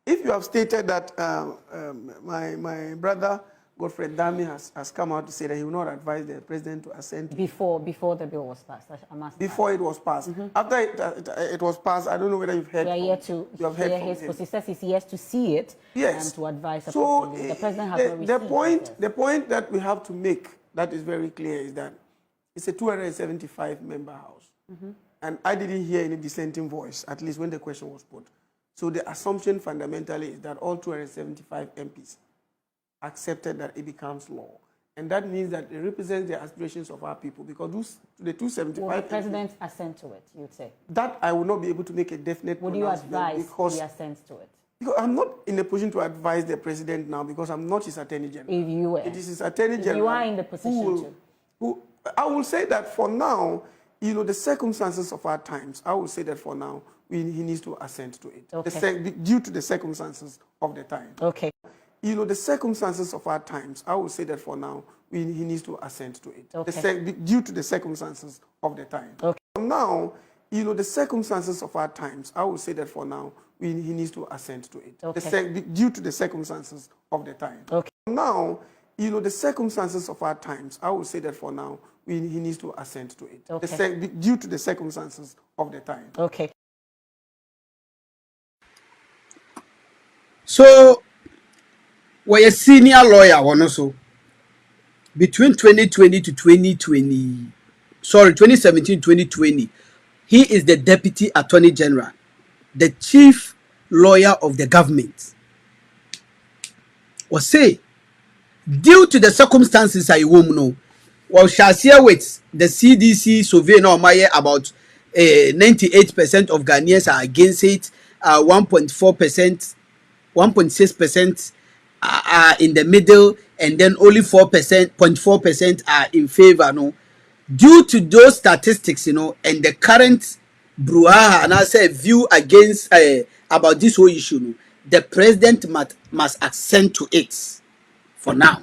if you have stated that my brother Godfred Dami has come out to say that he will not advise the president to assent before the bill was passed. Before it was passed. After it was passed, I don't know whether you've heard. You have heard from his him. He says he's yes to see it. Yes. And to advise. So the president has not received the point that we have to make that is very clear is that it's a 275 member house, and I didn't hear any dissenting voice, at least when the question was put. So the assumption fundamentally is that all 275 MPs accepted that it becomes law. And that means that it represents the aspirations of our people, because the 275... Will the president assent to it, you'd say? That I will not be able to make a definite Would you advise he assents to it? Because I'm not in a position to advise the president now, because I'm not his attorney general. If you were. It is his attorney general. You are in the position I will say that for now, the circumstances of our times, I will say that for now, he needs to assent to it. Okay. Due to the circumstances of the time. Okay. The circumstances of our times, I will say that for now, he needs to assent to it. Okay. Due to the circumstances of the time. Okay. For now, the circumstances of our times, I will say that for now, he needs to assent to it. Okay. Due to the circumstances of the time. Okay. For now, the circumstances of our times, I will say that for now, he needs to assent to it. Okay. Due to the circumstances of the time. Okay. So, we're a senior lawyer, one also. Between 2020 to 2017, 2020, he is the Deputy Attorney General, the Chief Lawyer of the government. Or say, due to the circumstances I won't know, well, shall share with the CDC survey now, about 98% of Ghanaians are against it, 1.4%, 1.6% are in the middle, and then only 0.4% are in favor. No, due to those statistics, and the current brouhaha and I say view against about this whole issue, the president must assent to it for now.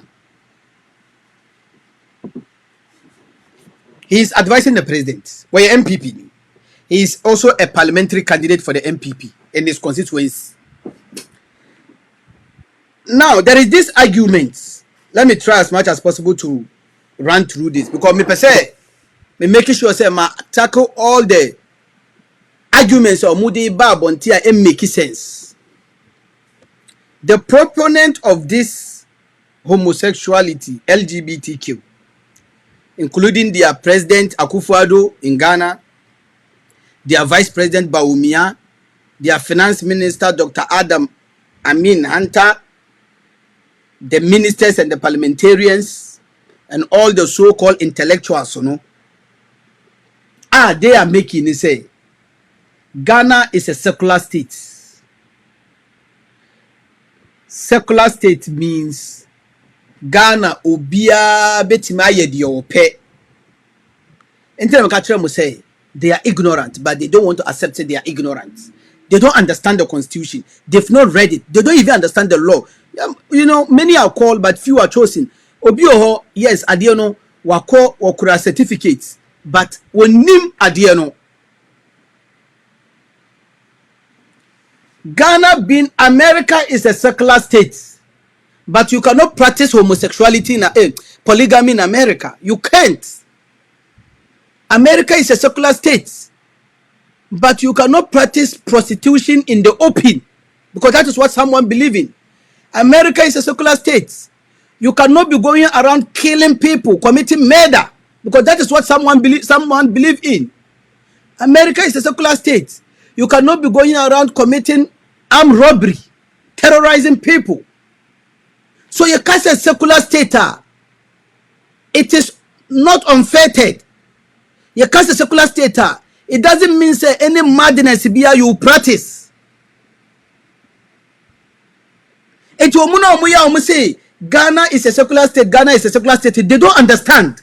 He is advising the president. We're MPP. He is also a parliamentary candidate for the MPP in his constituency. Now, there is this argument. Let me try as much as possible to run through this, because me per se, me making sure say ma tackle all the arguments of Moody Babontia and make sense. The proponent of this homosexuality, LGBTQ, including their president Akufo-Addo in Ghana, their vice president Bawumia, their finance minister Dr. Adam Amin Hunter, the ministers and the parliamentarians, and all the so-called intellectuals, they are making it say Ghana is a secular state. Secular state means Ghana obia betima yedi ope. Enter me say they are ignorant, but they don't want to accept they are ignorant. They don't understand the constitution. They've not read it. They don't even understand the law. Many are called, but few are chosen. Obioho, yes, adiono wako wakura certificates, but wonim adiono. Ghana being America is a secular state, but you cannot practice homosexuality polygamy in America. You can't. America is a secular state, but you cannot practice prostitution in the open, because that is what someone believes in. America is a secular state. You cannot be going around killing people, committing murder, because that is what someone believe in. America is a secular state. You cannot be going around committing armed robbery, terrorizing people. So you can't say secular state. It is not unfettered. You can't say secular state. It doesn't mean say any madness you practice. It will say Ghana is a secular state. Ghana is a secular state. They don't understand.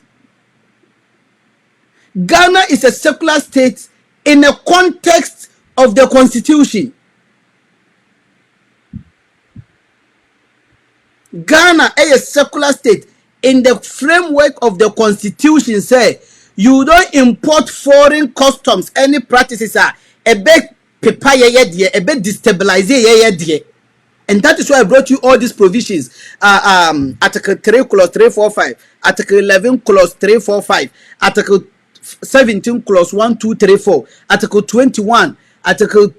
Ghana is a secular state in a context of the constitution. Ghana is a secular state in the framework of the constitution. Say you don't import foreign customs, any practices are a bit prepare a bit destabilize And that is why I brought you all these provisions. Article 3 clause 345, Article 11 clause 345, Article 17 clause 1, 2, 3, 4, Article 21, Article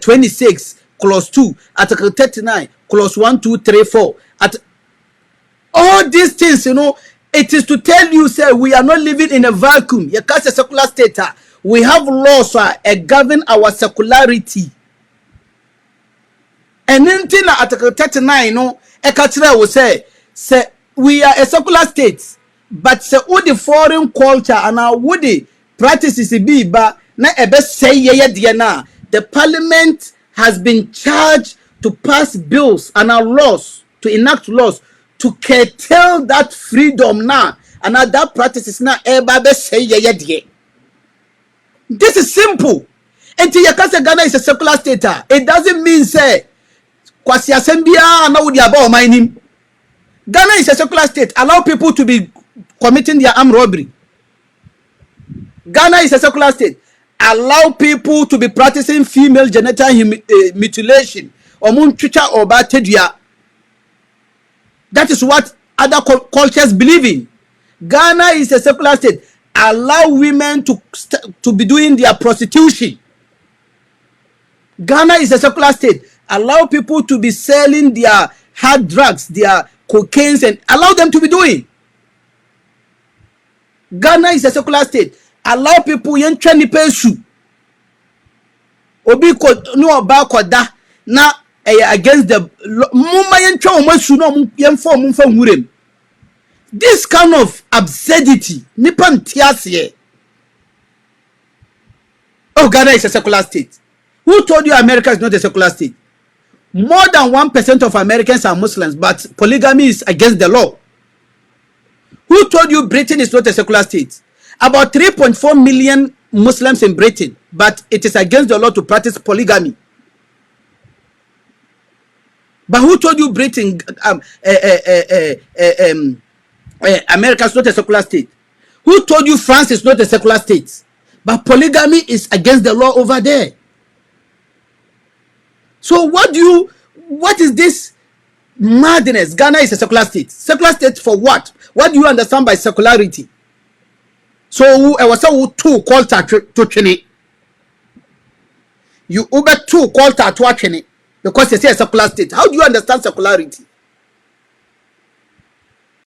26 clause 2, Article 39 clause 1, 2, 3, 4. All these things, it is to tell you, say, we are not living in a vacuum. You can't say secular state. We have laws that govern our secularity. And anything Article 39, will say we are a secular state, but say all the foreign culture and our woody practices be ba na ebe say the parliament has been charged to pass bills and our laws, to enact laws to curtail that freedom now, and that practice is now ebe say This is simple. Until you can say Ghana is a secular state, it doesn't mean say Kwasi Asembia na wudi aba my name. Ghana is a secular state. Allow people to be committing their armed robbery. Ghana is a secular state. Allow people to be practicing female genital mutilation. That is what other cultures believe in. Ghana is a secular state. Allow women to be doing their prostitution. Ghana is a secular state. Allow people to be selling their hard drugs, their cocaine, and allow them to be doing. Ghana is a secular state. Allow people yen treni pesu. Obi ko no ba koda na against the mumma yen twa omasu no yen form mfa nwurem. This kind of absurdity, nipa ntiase. Oh, Ghana is a secular state. Who told you America is not a secular state? More than 1% of Americans are Muslims, but polygamy is against the law. Who told you Britain is not a secular state? About 3.4 million Muslims in Britain, but it is against the law to practice polygamy. But who told you Britain, America is not a secular state? Who told you France is not a secular state? But polygamy is against the law over there. So what is this madness? Ghana is a secular state. Secular state for what? What do you understand by secularity? So I was so two called to Chini. You uber two called to Chini because they say a secular state. How do you understand secularity?